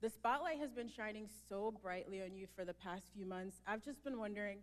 The spotlight has been shining so brightly on you for the past few months. I've just been wondering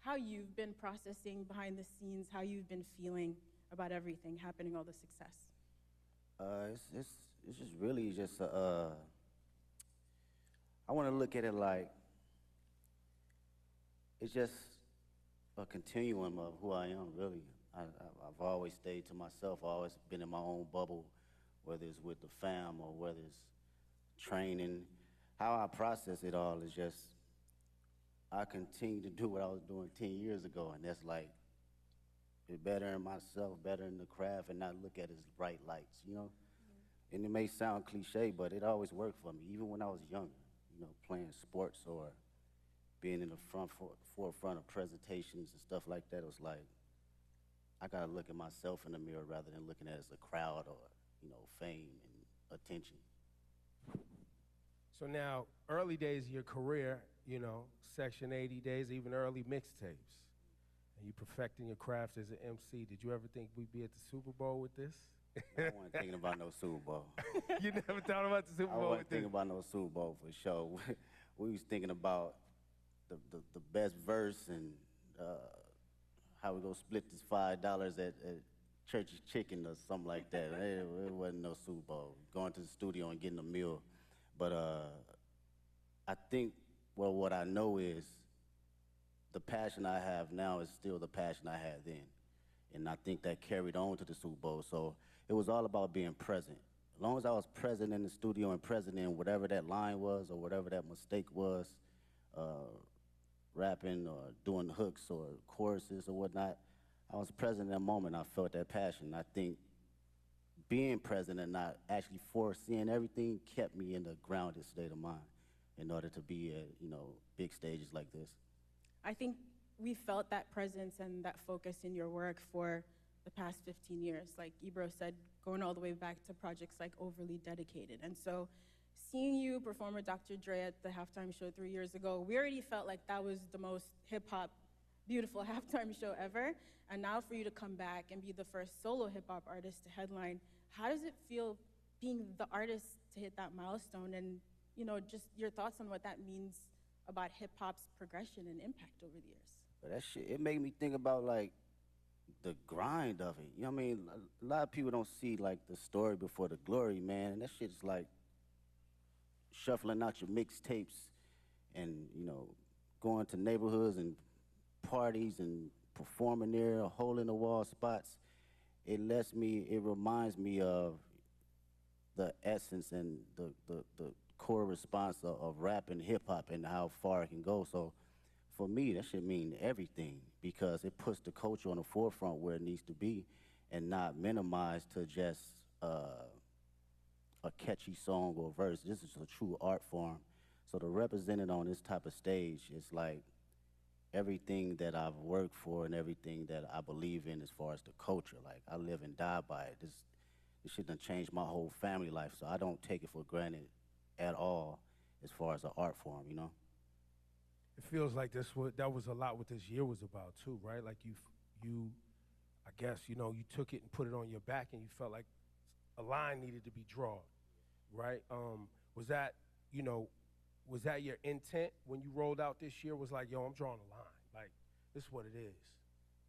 how you've been processing behind the scenes, how you've been feeling about everything happening, all the success. It's just really just I want to look at it like it's just a continuum of who I am, really. I've always stayed to myself. I've always been in my own bubble, whether it's with the fam or whether it's training. How I process it all is just I continue to do what I was doing 10 years ago, and that's like be better in myself, better in the craft, and not look at it as bright lights, you know? Mm-hmm. And it may sound cliche, but it always worked for me, even when I was younger, you know, playing sports or being in the forefront of presentations and stuff like that. It was like, I gotta look at myself in the mirror rather than looking at it as a crowd or, you know, fame and attention. So now, early days of your career, you know, Section 80 days, even early mixtapes, and you perfecting your craft as an MC. Did you ever think we'd be at the Super Bowl with this? I wasn't thinking about no Super Bowl. You never thought about the Super Bowl? I wasn't thinking about no Super Bowl for sure. We was thinking about the best verse and how we gonna split this $5 at Church's Chicken or something like that. It wasn't no Super Bowl. Going to the studio and getting a meal. But I think, well, what I know is the passion I have now is still the passion I had then. And I think that carried on to the Super Bowl. So it was all about being present. As long as I was present in the studio and present in whatever that line was or whatever that mistake was, rapping or doing hooks or choruses or whatnot, I was present in that moment. I felt that passion. I think being present and not actually foreseeing everything kept me in the grounded state of mind in order to be at, you know, big stages like this. I think we felt that presence and that focus in your work for the past 15 years. Like Ebro said, going all the way back to projects like Overly Dedicated. And so seeing you perform with Dr. Dre at the halftime show 3 years ago, we already felt like that was the most hip-hop, beautiful halftime show ever. And now for you to come back and be the first solo hip-hop artist to headline, how does it feel being the artist to hit that milestone? And, you know, just your thoughts on what that means about hip-hop's progression and impact over the years. But that shit, it made me think about, like, the grind of it. You know what I mean? A lot of people don't see, like, the story before the glory, man. And that shit is like shuffling out your mixtapes and, you know, going to neighborhoods and parties and performing there, hole-in-the-wall spots. It reminds me of the essence and the core response of rap and hip-hop and how far it can go. So for me, that should mean everything because it puts the culture on the forefront where it needs to be and not minimized to just a catchy song or verse. This is a true art form. So to represent it on this type of stage is like everything that I've worked for and everything that I believe in as far as the culture. Like, I live and die by it. This shit done changed my whole family life, so I don't take it for granted at all as far as an art form, you know? It feels like that was a lot what this year was about too, right? Like you, I guess, you know, you took it and put it on your back and you felt like a line needed to be drawn, right? Was that, you know, was that your intent when you rolled out this year? Was like, yo, I'm drawing a line. Like, this is what it is.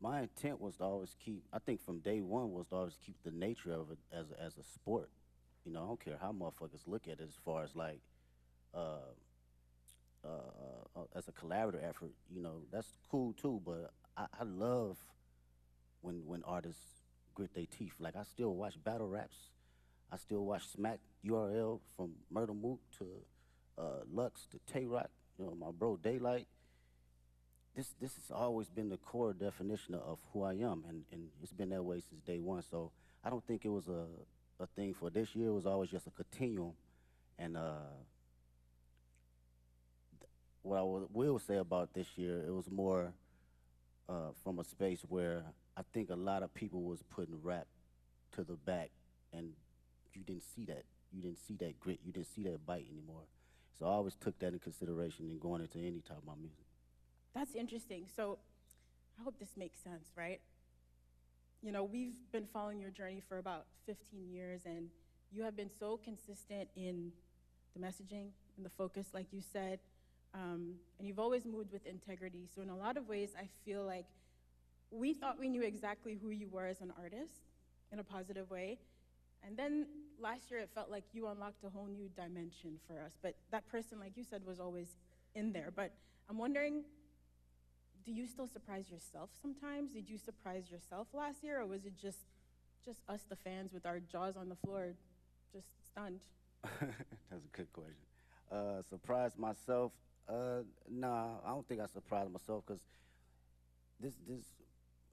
My intent was to always keep, I think from day one was to always keep the nature of it as a sport. You know, I don't care how motherfuckers look at it as far as like, as a collaborative effort, you know, that's cool too, but I love when artists grit their teeth. Like, I still watch battle raps. I still watch Smack URL from Murder Mook to Lux to Tay-Rock, you know, my bro Daylight. This has always been the core definition of who I am, and it's been that way since day one. So I don't think it was a thing for this year. It was always just a continuum. And what I will say about this year, it was more from a space where I think a lot of people was putting rap to the back, and you didn't see that. You didn't see that grit. You didn't see that bite anymore. So I always took that in consideration in going into any type of my music. That's interesting. So I hope this makes sense, right? You know, we've been following your journey for about 15 years, and you have been so consistent in the messaging and the focus, like you said. And you've always moved with integrity. So in a lot of ways, I feel like we thought we knew exactly who you were as an artist in a positive way. And then last year, it felt like you unlocked a whole new dimension for us. But that person, like you said, was always in there. But I'm wondering, do you still surprise yourself sometimes? Did you surprise yourself last year, or was it just us, the fans, with our jaws on the floor, just stunned? That's a good question. Surprise myself? Nah, I don't think I surprised myself, because this,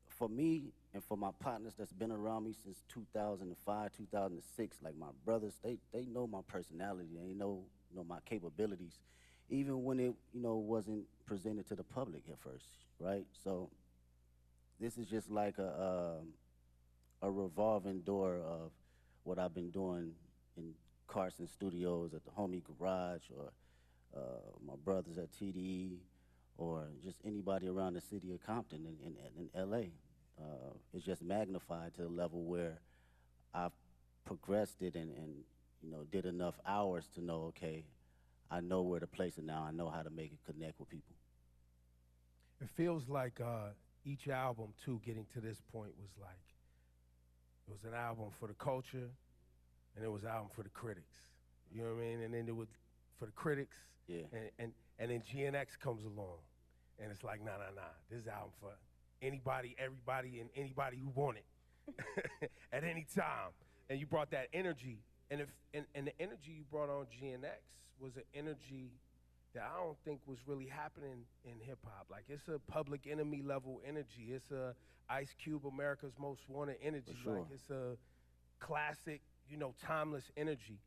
for me and for my partners that's been around me since 2005, 2006, like my brothers, they know my personality, they know my capabilities, even when it wasn't presented to the public at first, right? So this is just like a revolving door of what I've been doing in Carson Studios, at the Homie Garage, or my brothers at TDE, or just anybody around the city of Compton in LA. It's just magnified to the level where I've progressed it and did enough hours to know, okay, I know where to place it now. I know how to make it connect with people. It feels like each album, too, getting to this point was like, it was an album for the culture, and it was an album for the critics. You know what I mean? And then it was for the critics, yeah. And then GNX comes along, and it's like, nah. This album for anybody, everybody, and anybody who want it at any time. And you brought that energy, and the energy you brought on GNX was an energy that I don't think was really happening in hip hop. Like, it's a Public Enemy level energy. It's a Ice Cube, America's Most Wanted energy. For sure. Like, it's a classic, timeless energy.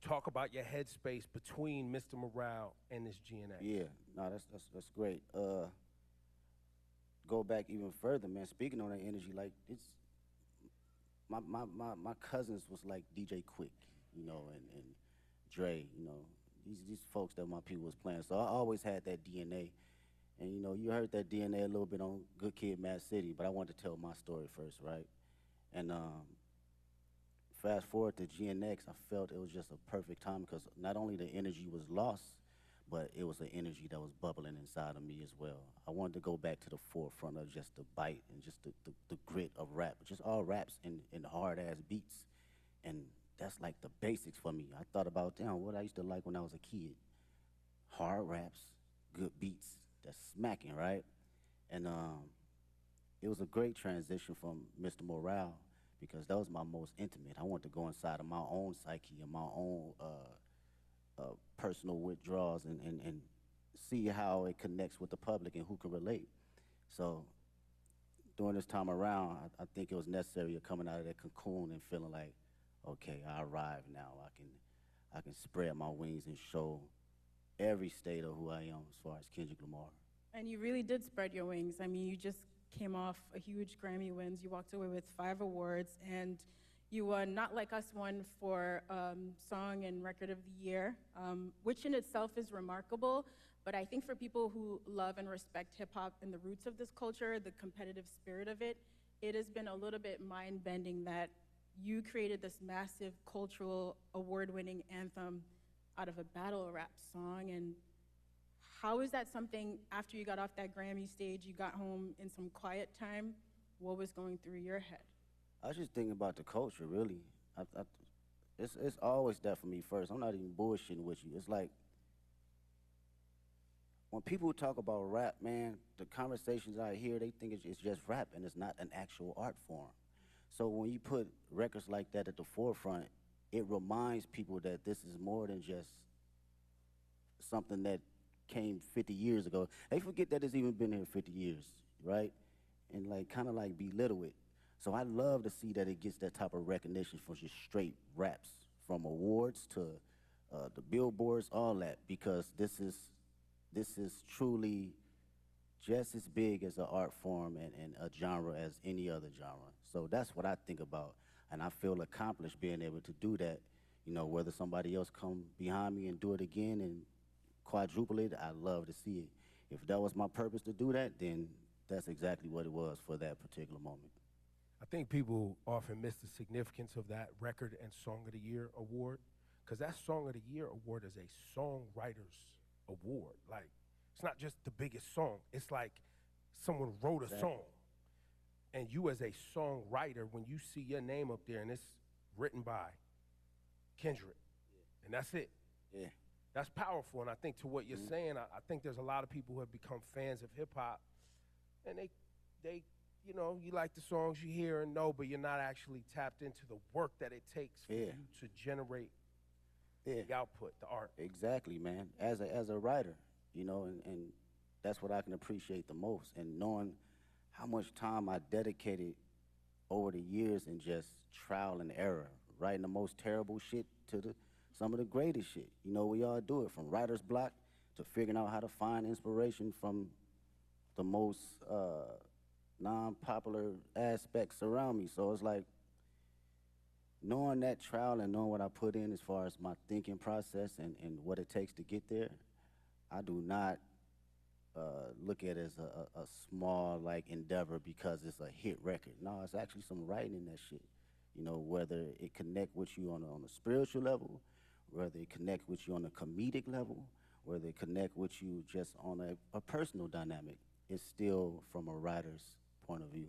Talk about your headspace between Mr. Morale and this GNX. Yeah, no, that's great. Go back even further, man. Speaking on that energy, like, it's my cousins was like DJ Quick, and Dre, these folks that my people was playing. So I always had that DNA. And you heard that DNA a little bit on Good Kid, Mad City, but I wanted to tell my story first, right? And fast forward to GNX, I felt it was just a perfect time, because not only the energy was lost, but it was an energy that was bubbling inside of me as well. I wanted to go back to the forefront of just the bite and just the grit of rap, just all raps and hard-ass beats. And that's like the basics for me. I thought about, damn, what I used to like when I was a kid. Hard raps, good beats, that's smacking, right? And it was a great transition from Mr. Morale, because that was my most intimate. I wanted to go inside of my own psyche and my own personal withdrawals and see how it connects with the public and who can relate. So during this time around, I think it was necessary of coming out of that cocoon and feeling like, okay, I arrived now. I can spread my wings and show every state of who I am as far as Kendrick Lamar. And you really did spread your wings. I mean, you just came off a huge Grammy wins. You walked away with 5 awards, and you won Not Like Us won for Song and Record of the Year, which in itself is remarkable. But I think for people who love and respect hip-hop and the roots of this culture, the competitive spirit of it, it has been a little bit mind-bending that you created this massive cultural award-winning anthem out of a battle rap song. And how is that something, after you got off that Grammy stage, you got home in some quiet time, what was going through your head? I was just thinking about the culture, really. It's always that for me first. I'm not even bullshitting with you. It's like, when people talk about rap, man, the conversations I hear, they think it's just rap and it's not an actual art form. So when you put records like that at the forefront, it reminds people that this is more than just something that came 50 years ago. They forget that it's even been here 50 years, right? And like kind of like belittle it. So I love to see that it gets that type of recognition for just straight raps, from awards to the billboards, all that, because this is truly just as big as an art form and a genre as any other genre. So that's what I think about, and I feel accomplished being able to do that. Whether somebody else come behind me and do it again and quadruple it, I love to see it. If that was my purpose to do that, then that's exactly what it was for that particular moment. I think people often miss the significance of that Record and Song of the Year award. because that Song of the Year award is a songwriters award. Like, it's not just the biggest song. It's like someone wrote a song. And you as a songwriter, when you see your name up there and it's written by Kendrick, and that's it. Yeah. That's powerful. And I think to what you're saying, I think there's a lot of people who have become fans of hip hop, and they, you know, you like the songs you hear and know, but you're not actually tapped into the work that it takes for you to generate the output, the art. Exactly, man. As a writer, you know, and that's what I can appreciate the most. And knowing how much time I dedicated over the years in just trial and error, writing the most terrible shit to some of the greatest shit. You know, we all do it, from writer's block to figuring out how to find inspiration from the most non-popular aspects around me. So it's like, knowing that trial and knowing what I put in as far as my thinking process and what it takes to get there, I do not look at it as a small, like, endeavor because it's a hit record. No, it's actually some writing in that shit. You know, whether it connect with you on a spiritual level, whether it connect with you on a comedic level, whether it connect with you just on a personal dynamic, it's still from a writer's point of view.